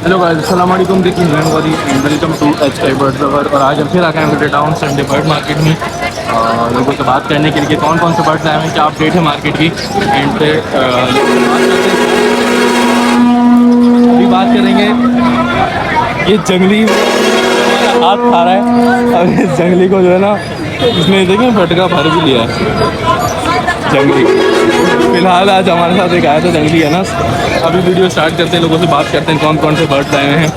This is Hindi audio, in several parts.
हेलो गाइस, अस्सलाम वालेकुम। देखिए मैं Gauri and welcome to H I bird lover. और आज हम फिर आ गए हैं टाउन संडे बर्ड मार्केट में लोगों से बात करने के लिए कौन कौन से बर्ड्स आए हैं, क्या अपडेट है मार्केट की। एंड फिर अभी बात करेंगे। ये जंगली हमारा हाथ खा रहा है। अब इस जंगली को जो है ना, इसने देखिए फटका भर भी लिया है जंगली। फिलहाल आज हमारे साथ एक आया था जंगली है ना। अभी वीडियो स्टार्ट करते हैं, लोगों से बात करते हैं कौन कौन से बर्ड्स आए हैं।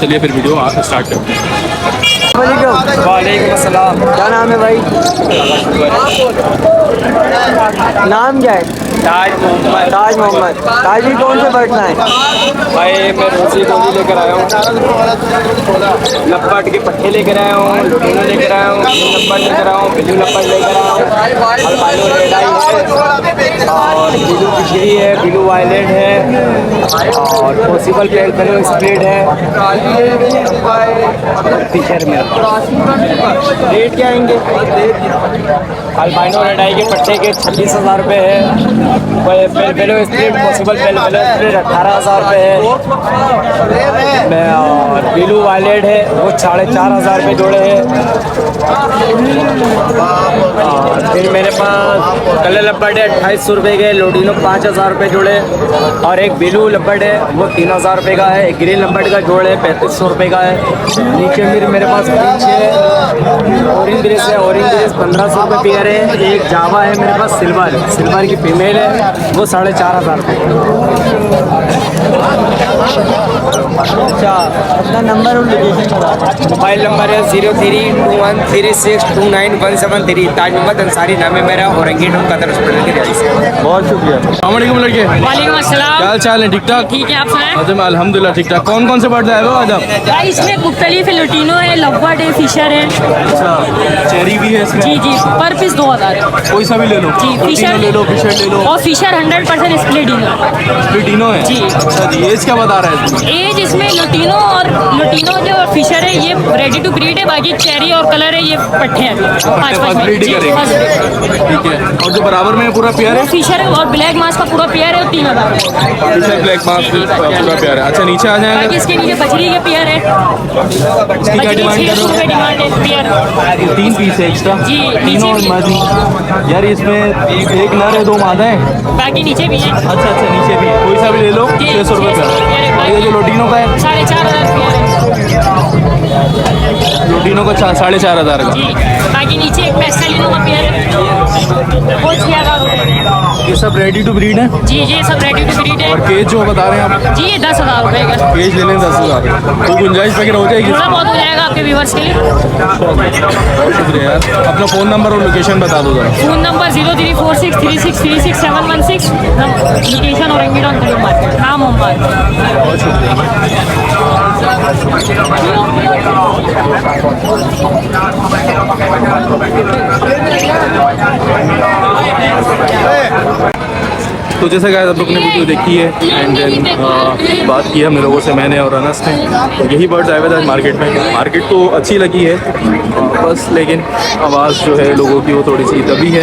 चलिए फिर वीडियो आप स्टार्ट करते हैं। वालेकुम अस्सलाम। क्या नाम है भाई? नाम क्या है? ताज मोहम्मद। ताज मोहम्मद। ताज जी कौन से बर्ड लाए? भाई मैं रोजी गोली लेकर आया हूँ, लपट के पट्टे लेकर आया हूँ, लुटिनो लेकर आया हूँ, लपट लेकर आया हूँ, बिल्लू लपट लेकर आया हूँ, अल्बाइनो रेड आई है और बिल्लू पिछड़ी है, बिल्लू वायलेट है और पॉसिबल पेलो स्प्रेड है। फिशर में रेट क्या आएंगे? अल्बाइनो रेड आई के पट्टे के 26,000 रुपये है। पेलो स्प्रेड पॉसिबल पेलो स्प्रेड 18,000 रुपये है। और बिलू वायलेट है वो 4,500 रुपये जोड़े हैं। फिर मेरे पास कलर लपट है 2,800 रुपये के, लोडिनो 5,000 रुपये जोड़े और एक बिलू लपट है वो 3,000 रुपये का है। एक ग्रीन लपट का जोड़ है 3,500 रुपये का है। नीचे फिर मेरे पास पीछे ऑरेंज ग्रेस है, ऑरेंज ग्रेस 1,500 रुपये पेयर है। एक जावा है मेरे पास सिल्वर की फीमेल है वो 4,500 रुपये। अच्छा, अपना नंबर और लोकेशन बता। मोबाइल नंबर है 0321362917 ताज मोहम्मद अंसारी नाम है मेरा, औरंगी टोक कतर हॉस्पिटल के रियासी से। बहुत शुक्रिया। अस्सलाम लड़के, वालेकुम अस्सलाम। क्या हाल चाल है? ठीक ठाक? ठीक है, आप सुनाएं? अच्छा मैं अल्हम्दुलिल्लाह ठीक ठाक। कौन कौन से बर्ड्स आए हो आज आप? भाई इसमें मुख्तलिफ है, लुटिनो है, लवबर्ड है, फिशर है। अच्छा, चेरी भी है इसमें? जी जी, पर पीस 2,000। कोई सा भी ले लो। जी, फिशर ले लो, फिशर ले लो। और फिशर 100% स्प्लिटिनो। स्प्लिटिनो है जी। अच्छा जी, एज क्या बता रहा है इसमें? एज इसमें लुटिनो जो फिशर है ये रेडी टू ब्रीड है, बाकी चेरी और कलर है ये पट्टे हैं। फर्स्ट ब्रीड करेंगे। ठीक है। और जो बराबर में पूरा पेयर है? फिशर है और ब्लैक मास का पूरा पेयर है, 3,000। फिशर ब्लैक मार्क्स पूरा पेयर है। अच्छा नीचे आ बाकी जाएगा। इसके नीचे बछड़ी के पेयर है। इसकी क्या डिमांड कर रहे हो? डिमांड है पेयर 3 पीस है एक्स्ट्रा। जी, तीनों नीचे भी। मादी यार, इसमें एक नर है 2 मादा है। बाकी नीचे भी है। अच्छा नीचे भी कोई सा भी ले लो। 600 रुपये का। और ये जो लोटिनो का है? 4,500 पेयर है। लोटिनो का 4,500 का। जी, बाकी नीचे एक पेस्टेलिनो का पेयर है वो 6,000 रुपये। ये सब रेडी टू ब्रीड है? जी जी, सब रेडी टू ब्रीड है। और केज जो बता रहे हैं आप? जी ये 10,000 रुपये का। केज ले लें 10,000 तो गुंजाइश वगैरह हो जाएगी? थोड़ा बहुत हो जाएगा आपके व्यूवर्स के लिए। बहुत शुक्रिया यार। अपना फ़ोन नंबर और लोकेशन बता दो जरा। फ़ोन नंबर 03463636 लोकेशन और इंगीडॉन कलर मार्केट, नाम मोहम्मद। बहुत शुक्रिया। तो जैसे गाइस आप लोग ने वीडियो देखी है एंड देन बात किया हम लोगों से, मैंने और अनस ने। तो यही बर्ड्स आए हुए थे आज मार्केट में। मार्केट तो अच्छी लगी है बस, लेकिन आवाज़ जो है लोगों की वो थोड़ी सी दबी है।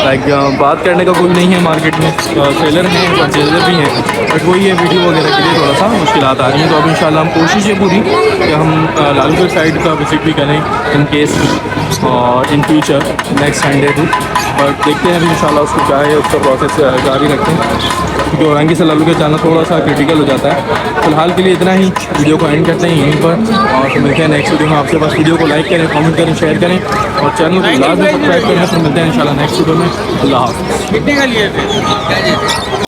लाइक बात करने का कोई नहीं है मार्केट में। सेलर हैं, परचेजर भी हैं, बट वही है वीडियो वगैरह के लिए थोड़ा सा मुश्किलात आ रही हैं। तो अब इंशाल्लाह हम कोशिश है पूरी कि हम लालगंज साइड का विजिट भी करें इन केस और इन फ्यूचर नेक्स्ट संडे को। बट देखते हैं अभी इंशाल्लाह उसको क्या है, उसका प्रोसेस जारी रखते हैं, क्योंकि औरंगी से लालू का जाना थोड़ा सा क्रिटिकल हो जाता है। फिलहाल के लिए इतना ही, वीडियो को एंड करते हैं यहीं पर और फिर मिलते हैं नेक्स्ट वीडियो में आपसे। बस वीडियो को लाइक करें, कमेंट करें, शेयर करें और चैनल को लाजमी सब्सक्राइब करें। फिर मिलते हैं इंशाल्लाह नेक्स्ट वीडियो में। अल्लाह हाफ़िज़।